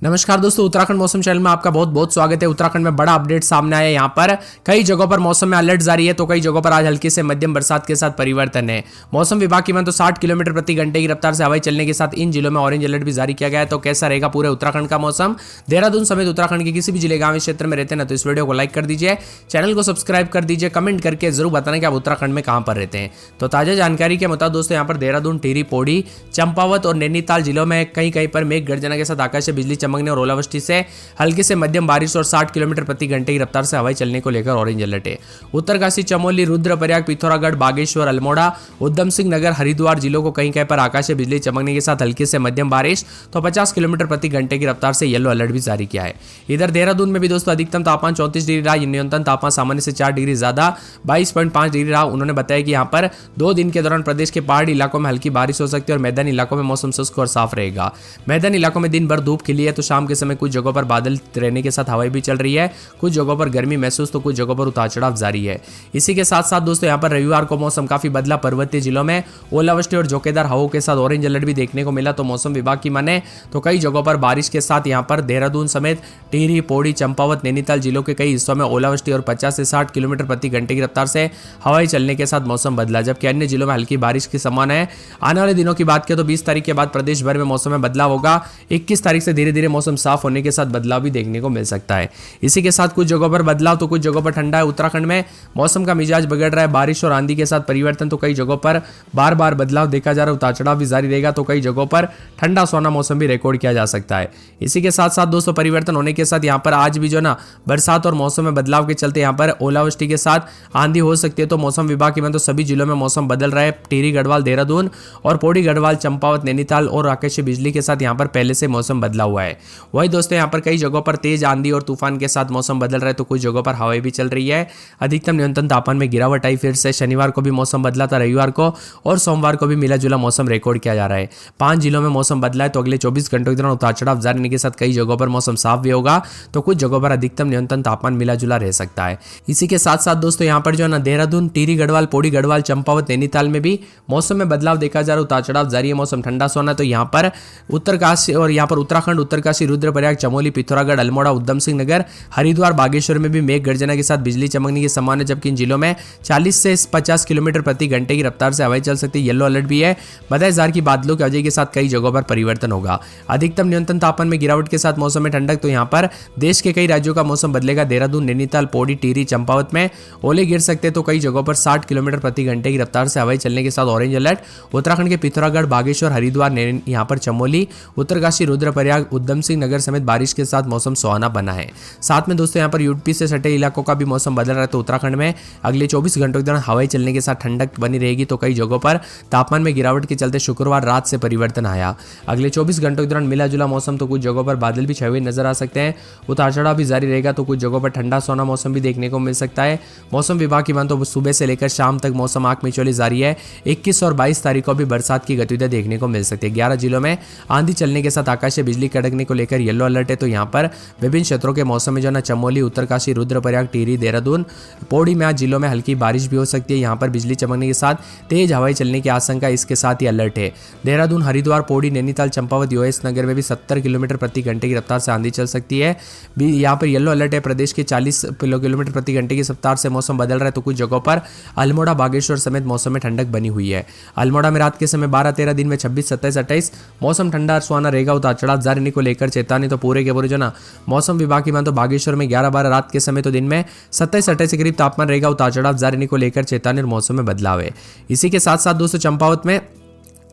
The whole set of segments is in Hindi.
नमस्कार दोस्तों, उत्तराखंड मौसम चैनल में आपका बहुत बहुत स्वागत है। उत्तराखंड में बड़ा अपडेट सामने आया है। यहाँ पर कई जगहों पर मौसम में अलर्ट जारी है तो कई जगहों पर आज हल्की से मध्यम बरसात के साथ परिवर्तन है। मौसम विभाग की माने तो 60 किलोमीटर प्रति घंटे की रफ्तार से हवाई चलने के साथ इन जिलों में ऑरेंज अलर्ट भी जारी किया गया है। तो कैसा रहेगा पूरे उत्तराखंड का मौसम, देहरादून समेत उत्तराखंड के किसी भी जिले गांव क्षेत्र में रहते हैं ना, तो इस वीडियो को लाइक कर दीजिए, चैनल को सब्सक्राइब कर दीजिए, कमेंट करके जरूर बताना कि आप उत्तराखंड में कहां पर रहते हैं। तो ताजा जानकारी के मुताबिक दोस्तों यहाँ पर देहरादून, टिहरी, पौड़ी, चंपावत और नैनीताल जिलों में कहीं कहीं पर मेघ गर्जना के साथ आकाश से बिजली चमकने और ओलावृष्टि से हल्की से मध्यम बारिश और 60 किलोमीटर प्रति घंटे की रफ्तार से हवाई चलने को लेकर ऑरेंज अलर्ट है। उत्तरकाशी, चमोली, रुद्रप्रयाग, पिथौरागढ़, बागेश्वर, अल्मोड़ा, उधम सिंह नगर, हरिद्वार जिलों को कहीं कहीं पर आकाश से बिजली चमकने के साथ हल्की से मध्यम बारिश तो 50 किलोमीटर प्रति घंटे की रफ्तार से येलो अलर्ट भी जारी किया है। इधर देहरादून में भी दोस्तों अधिकतम तापमान 34 डिग्री रहा, न्यूनतम तापमान सामान्य से 4 डिग्री ज्यादा 22.5 डिग्री रहा। उन्होंने बताया कि यहाँ पर 2 दिन के दौरान प्रदेश के पहाड़ी इलाकों में हल्की बारिश हो सकती है और मैदानी इलाकों में मौसम शुष्क और साफ रहेगा। मैदानी इलाकों में दिन भर धूप खिली है तो शाम के समय कुछ जगहों पर बादल रहने के साथ हवाएं भी चल रही है, कुछ जगहों पर गर्मी महसूस तो कुछ जगहों पर उतार चढ़ाव जारी है। इसी के साथ साथ दोस्तों यहाँ पर रविवार को मौसम काफी बदला, पर्वतीय जिलों में ओलावृष्टि और झोंकेदार हवाओं के साथ ऑरेंज अलर्ट भी देखने को मिला। तो मौसम विभाग की माने तो कई जगहों पर बारिश के साथ यहाँ पर देहरादून समेत टिहरी, पौड़ी, चंपावत, नैनीताल जिलों के कई हिस्सों में ओलावृष्टि और 50 से 60 किलोमीटर प्रति घंटे की रफ्तार से हवाई चलने के साथ मौसम बदला, जबकि अन्य जिलों में हल्की बारिश की संभावना है। आने वाले दिनों की बात करें तो 20 तारीख के बाद प्रदेश भर में मौसम में बदलाव होगा। 21 तारीख से धीरे धीरे मौसम साफ होने के साथ बदलाव भी देखने को मिल सकता है। इसी के साथ कुछ जगहों पर बदलाव तो कुछ जगहों पर ठंडा है। उत्तराखंड में मौसम का मिजाज बिगड़ रहा है, बारिश और आंधी के साथ परिवर्तन तो कई जगहों पर बार बार बदलाव देखा जा रहा है, उतार चढ़ाव भी जारी रहेगा तो कई जगहों पर ठंडा सोना मौसम भी रिकॉर्ड किया जा सकता है। इसी के साथ साथ दोस्तों परिवर्तन होने के साथ यहाँ पर आज भी जो ना बरसात और मौसम में बदलाव के चलते यहाँ पर ओलावृष्टि के साथ आंधी हो सकती है। तो मौसम विभाग की माने तो सभी जिलों में मौसम बदल रहा है। टिहरी, गढ़वाल, देहरादून और पौड़ी, गढ़वाल, चंपावत, नैनीताल और आकाशीय बिजली के साथ यहाँ पर पहले से मौसम बदला हुआ है। वही दोस्तों यहाँ पर कई जगहों पर तेज आंधी और तूफान के साथ मौसम बदल रहा है तो कुछ जगहों पर हवाएं भी चल रही है। अधिकतम न्यूनतम तापमान में गिरावट आई फिर से। शनिवार को भी मौसम बदला था, रविवार को और सोमवार को भी मिला जुला मौसम रिकॉर्ड किया जा रहा है। 5 जिलों में मौसम बदला है तो अगले 24 घंटों के दौरान उतार चढ़ाव जारी रहने के साथ कई जगहों पर मौसम साफ भी होगा तो कुछ जगहों पर अधिकतम न्यूनतम तापमान मिला जुला रह सकता है। इसी के साथ साथ दोस्तों यहाँ पर जो है ना देहरादून, टिहरी, गढ़वाल, पौड़ी, गढ़वाल, चंपावत, नैनीताल में भी मौसम में बदलाव देखा जा रहा है, उतार चढ़ाव जारी है, मौसम ठंडा सोना। तो यहाँ पर उत्तरकाशी और यहाँ पर उत्तराखंड, उत्तरकाशी, रुद्रप्रयाग, चमोली, पिथौरागढ़, अल्मोड़ा, उधम सिंह नगर, हरिद्वार, बागेश्वर में भी मेघ गर्जना के साथ बिजली चमकने की संभावना है, जबकि इन जिलों में 40 से 50 किलोमीटर प्रति घंटे की रफ्तार से हवाएं चल सकती है। येलो अलर्ट भी है। बदायूं की बादलों की वजह के साथ कई जगहों पर परिवर्तन होगा। अधिकतम न्यूनतम तापमान में गिरावट के साथ मौसम में ठंडक तो यहाँ पर देश के कई राज्यों का मौसम बदलेगा। देहरादून, नैनीताल, पौड़ी, टिहरी, चंपावत में ओले गिर सकते तो कई जगहों पर 60 किलोमीटर प्रति घंटे की रफ्तार से हवाई चलने के साथ ऑरेंज अलर्ट। उत्तराखंड के पिथौरागढ़, बागेश्वर, हरिद्वार, यहाँ पर चमोली, उत्तरकाशी, रुद्रप्रयाग, उधम सिंह नगर समेत बारिश के साथ मौसम सुहाना बना है। साथ में दोस्तों यहाँ पर यूपी से सटे इलाकों का भी मौसम बदल रहा है तो उत्तराखंड में अगले 24 घंटों के दौरान हवाई चलने के साथ ठंडक बनी रहेगी तो कई जगहों पर तापमान में गिरावट के चलते शुक्रवार रात से परिवर्तन आया। अगले 24 घंटों के दौरान मिला जुला मौसम तो कुछ जगहों पर बादल भी छाए हुए नजर आ सकते हैं, उतार चढ़ाव भी जारी रहेगा तो कुछ जगहों पर ठंडा सोना मौसम भी देखने को मिल सकता है। मौसम विभाग की माने तो सुबह से लेकर शाम तक मौसम आंख मिचौली जारी है। 21 और 22 तारीख को भी बरसात की गतिविधियां देखने को मिल सकती है। 11 जिलों में आंधी चलने के साथ आकाशीय बिजली कड़कने को लेकर येलो अलर्ट है। तो यहाँ पर विभिन्न क्षेत्रों के मौसम में जो ना चमोली, उत्तरकाशी, रुद्रप्रयाग, टिहरी, देहरादून, पौड़ी में आज जिलों में हल्की बारिश भी हो सकती है। यहाँ पर बिजली चमकने के साथ तेज हवाएं चलने की आशंका, इसके साथ ही अलर्ट है। देहरादून, हरिद्वार, पौड़ी, नैनीताल, चंपावत, यूएस नगर में भी 70 किलोमीटर प्रति घंटे की रफ्तार से आंधी चल सकती है। यहाँ पर येलो अलर्ट है। प्रदेश के 40 किलोमीटर प्रति घंटे की रफ्तार से मौसम बदल रहा है तो कुछ जगहों पर अल्मोड़ा, बागेश्वर समेत मौसम में ठंडक बनी हुई है। अल्मोड़ा में रात के समय 12-13, दिन में 26, 27, 28 मौसम ठंडा सुहाना रहेगा। उतार चढ़ाव जारी रहने को लेकर चेतावनी तो पूरे के पूरे जो ना मौसम विभाग की माने तो बागेश्वर में 11-12 रात के समय तो दिन में 27-28 के करीब तापमान रहेगा। उतार चढ़ाव जारी रहने को लेकर चेतावनी और मौसम में बदलाव है। इसी के साथ साथ दोस्तों चंपावत में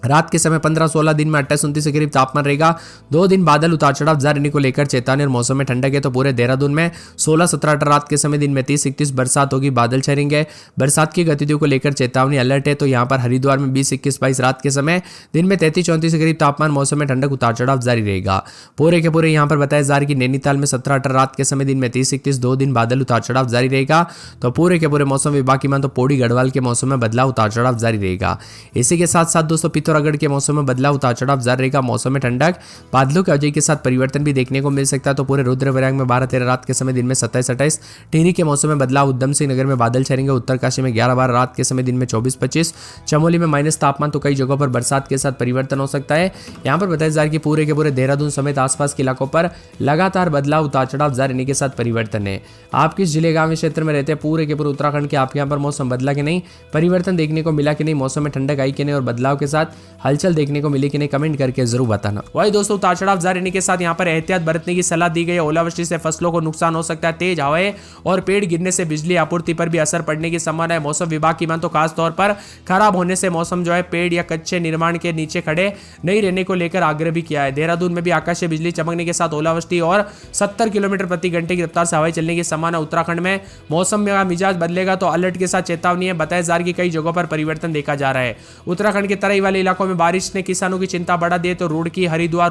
रात के समय 15-16, दिन में 28-29 के करीब तापमान रहेगा। 2 दिन बादल, उतार चढ़ाव जारी रहने को लेकर चेतावनी और मौसम में ठंडक है। तो पूरे देहरादून में 16-17 रात के समय, दिन में 30-31 बरसात होगी, बादल छाएंगे। बरसात की गतिविधियों को लेकर चेतावनी अलर्ट है। तो यहाँ पर हरिद्वार में 20-21-22 रात के समय, दिन में 33-34 के करीब तापमान, मौसम में ठंडक, उतार चढ़ाव जारी रहेगा। पूरे के पूरे यहाँ पर बताया जा रहा है कि नैनीताल में 17-18 रात के समय, दिन में 30-31, 2 दिन बादल, उतार चढ़ाव जारी रहेगा। तो पूरे के पूरे मौसम विभाग की माने तो पौड़ी, गढ़वाल के मौसम में बदलाव, उतार चढ़ाव जारी रहेगा। इसी के साथ साथ दोस्तों पिथौरागढ़ के मौसम में बदलाव उतार चढ़ाव जारी रहेगा। मौसम में ठंडक, बादलों के अवधि के साथ परिवर्तन भी देखने को मिल सकता है। तो पूरे रुद्रप्रयाग में 12-13 रात के समय दिन में 27-28, टिहरी के मौसम में बदलाव, उधम सिंह नगर में बादल छाएंगे, उत्तरकाशी में 11-12 रात के समय दिन में 24-25, चमोली में माइनस तापमान, तो कई जगहों पर बरसात के साथ परिवर्तन हो सकता है। यहाँ पर बताया जा रहा है कि पूरे के पूरे देहरादून समेत आसपास के इलाकों पर लगातार बदलाव उतार चढ़ाव जारी रहने के साथ परिवर्तन है। आप किस जिले गांव क्षेत्र में रहते हैं, पूरे के पूरे उत्तराखंड के, आपके यहाँ पर मौसम बदला कि नहीं, परिवर्तन देखने को मिला कि नहीं, मौसम में ठंडक आई कि नहीं और बदलाव के साथ हलचल देखने को मिली कि नहीं, कमेंट करके जरूर बताना। वही दोस्तों, उतार चढ़ाव जारी रहने के साथ यहाँ पर एहतियात बरतने की सलाह दी गई है। ओलावृष्टि से फसलों को नुकसान हो सकता है, तेज हवाएं और पेड़ गिरने से बिजली आपूर्ति पर भी असर पड़ने की संभावना है। मौसम विभाग की मान तो खास तौर पर खराब होने से मौसम जो है पेड़ या कच्चे निर्माण के नीचे खड़े नहीं रहने को लेकर आग्रह भी किया है। देहरादून में भी आकाशीय बिजली चमकने के साथ ओलावृष्टि और 70 किलोमीटर प्रति घंटे की रफ्तार से हवाएं चलने की संभावना। उत्तराखंड में मौसम में मिजाज बदलेगा तो अलर्ट के साथ चेतावनी है। बताया जा रहा है कि कई जगहों पर परिवर्तन देखा जा रहा है। उत्तराखंड के तराई वाले इलाकों में बारिश ने किसानों की चिंता बढ़ा दी है। तो रुड़की, हरिद्वार,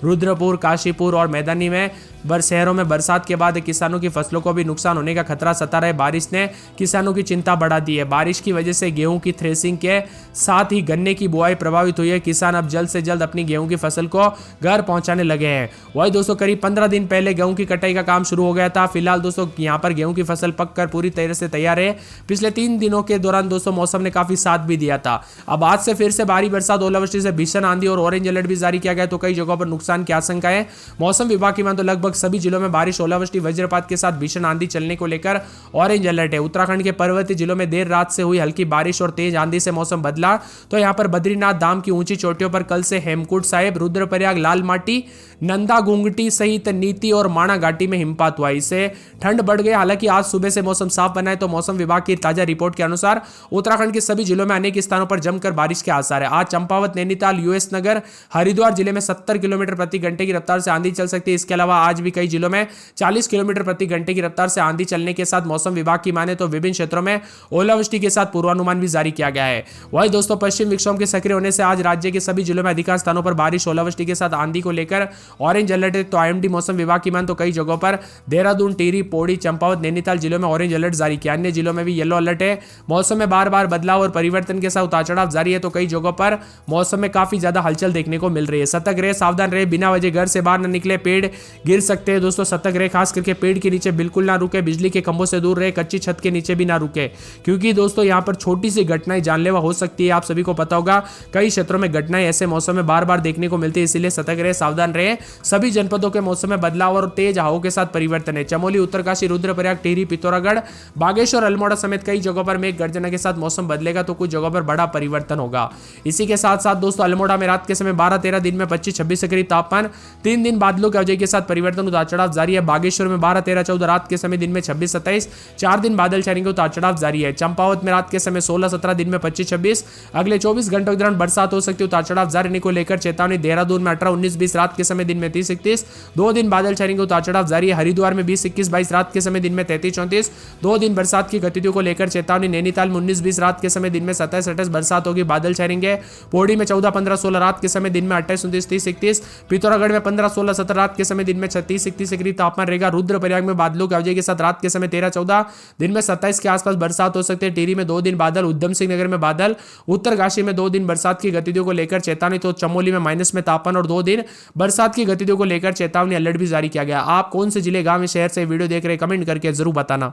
रुद्रपुर, काशीपुर और मैदानी में शहरों में बरसात के बाद किसानों की फसलों को भी नुकसान होने का खतरा सता रहा है। बारिश ने किसानों की चिंता बढ़ा दी है। बारिश की वजह से गेहूं की थ्रेसिंग के साथ ही गन्ने की बुआई प्रभावित हुई है। किसान अब जल्द से जल्द अपनी गेहूं की फसल को घर पहुंचाने लगे हैं। वही दोस्तों, करीब 15 दिन पहले गेहूं की कटाई का काम शुरू हो गया था। फिलहाल दोस्तों यहाँ पर गेहूं की फसल पककर पूरी तरह से तैयार है। पिछले 3 दिनों के दौरान दोस्तों मौसम ने काफी साथ भी दिया था। अब आज से फिर से भारी बरसात, ओलावृष्टि से भीषण आंधी और ऑरेंज अलर्ट भी जारी किया गया। तो कई जगहों पर नुकसान की आशंका है। मौसम विभाग की मान तो लगभग सभी जिलों में बारिश, ओलावृष्टि, वज्रपात के साथ भीषण आंधी चलने को लेकर ऑरेंज अलर्ट है। उत्तराखंड के पर्वतीय जिलों में देर रात से हुई हल्की बारिश और तेज आंधी से मौसम बदला। तो यहां पर बद्रीनाथ धाम की ऊंची चोटियों पर कल से हेमकुंड साहिब, रुद्रप्रयाग, लाल माटी, नंदा घुंगटी सहित नीति और माणा घाटी में हिमपात हुआ। इससे ठंड बढ़ गई। हालांकि आज सुबह से मौसम साफ बना है। तो मौसम विभाग की ताजा रिपोर्ट के अनुसार उत्तराखंड के सभी जिलों में अनेक स्थानों पर जमकर बारिश के आसार है। आज चंपावत, नैनीताल, यूएस नगर, हरिद्वार जिले में 70 किलोमीटर प्रति घंटे की रफ्तार से आंधी चल सकती है। इसके अलावा आज भी कई जिलों में 40 किलोमीटर प्रति घंटे की रफ्तार से आंधी चलने के साथ मौसम विभाग की माने तो विभिन्न क्षेत्रों में ओलावृष्टि के साथ पूर्वानुमान भी जारी किया गया है। वही दोस्तों, पश्चिम विक्षोभ के सक्रिय होने से आज राज्य के सभी जिलों में अधिकांश स्थानों पर बारिश, ओलावृष्टि के साथ आंधी को लेकर ऑरेंज अलर्ट है। तो आईएमडी मौसम विभाग की मान तो कई जगहों पर देहरादून, टिहरी, पौड़ी, चंपावत, नैनीताल जिलों में ऑरेंज अलर्ट जारी किया। अन्य जिलों में भी येलो अलर्ट है। मौसम में बार बार बदलाव और परिवर्तन के साथ उतार चढ़ाव जारी है। तो कई जगहों पर मौसम में काफी ज्यादा हलचल देखने को मिल रही है। सतर्क रहे, सावधान रहे, बिना वजह घर से बाहर न निकले, पेड़ गिर सकते हैं दोस्तों। सतर्क रहे, खास करके पेड़ के नीचे बिल्कुल ना रुके, बिजली के खंभों से दूर रहे, कच्ची छत के नीचे भी ना रुके, क्योंकि दोस्तों यहाँ पर छोटी सी घटनाएं जानलेवा हो सकती है। आप सभी को पता होगा कई क्षेत्रों में घटनाएं ऐसे मौसम में बार बार देखने को मिलती है। इसीलिए सतर्क रहे, सावधान रहे। सभी जनपदों के मौसम में बदलाव और तेज हवाओं के साथ परिवर्तन है। चमोली, उत्तरकाशी, रुद्रप्रयाग, टिहरी, पिथौरागढ़, बागेश्वर, अल्मोड़ा समेत कई जगहों पर मेघ गर्जना के साथ मौसम बदलेगा। तो कुछ जगहों पर बड़ा परिवर्तन होगा। इसी के साथ साथ दोस्तों, अल्मोड़ा में रात के समय 12-13, दिन में 25-26 के करीब तापमान। 3 दिन बादलों के अवधि के साथ परिवर्तन, उतार चढ़ाव जारी है। बागेश्वर में 12-13-14 रात के समय दिन में 26-27, 4 दिन बादल छाएंगे, उतार चढ़ाव जारी है। चंपावत में रात के समय 16-17, दिन में 25-26, अगले 24 घंटों के दौरान बरसात हो सकती है, उतार चढ़ाव जारी रहने को लेकर चेतावनी। देहरादून में 18-19-20 रात के समय दिन में 30-31, 2 दिन बादल छाएंगे, उतार चढ़ाव जारी है। हरिद्वार में 20-21-22 रात के समय दिन में 33-34, 2 दिन बरसात की गतिविधियों को लेकर चेतावनी। नैनीताल में 19-20 रात के समय दिन में 27-28 बरसात होगी, बादल छाएंगे। पौड़ी में 14-15-16 रात के समय दिन में 28-29, 30-31, पिथौरागढ़ में 15-16-17 रात के समय दिन में 36-31 के करीब तापमान रहेगा। रुद्रप्रयाग में बादलों के अवधि के साथ रात के समय 13-14, दिन में 27 के आसपास बरसात हो सकती है। टिहरी में 2 दिन बादल, उधम सिंह नगर में बादल, उत्तरकाशी में 2 दिन बरसात की गतिविधियों को लेकर चेतावनी। तो चमोली में माइनस में तापमान और 2 दिन बरसात की गतिविधियों को लेकर चेतावनी, अलर्ट भी जारी किया गया। आप कौन से जिले, गांव, शहर से वीडियो देख रहे हैं, कमेंट करके जरूर बताना।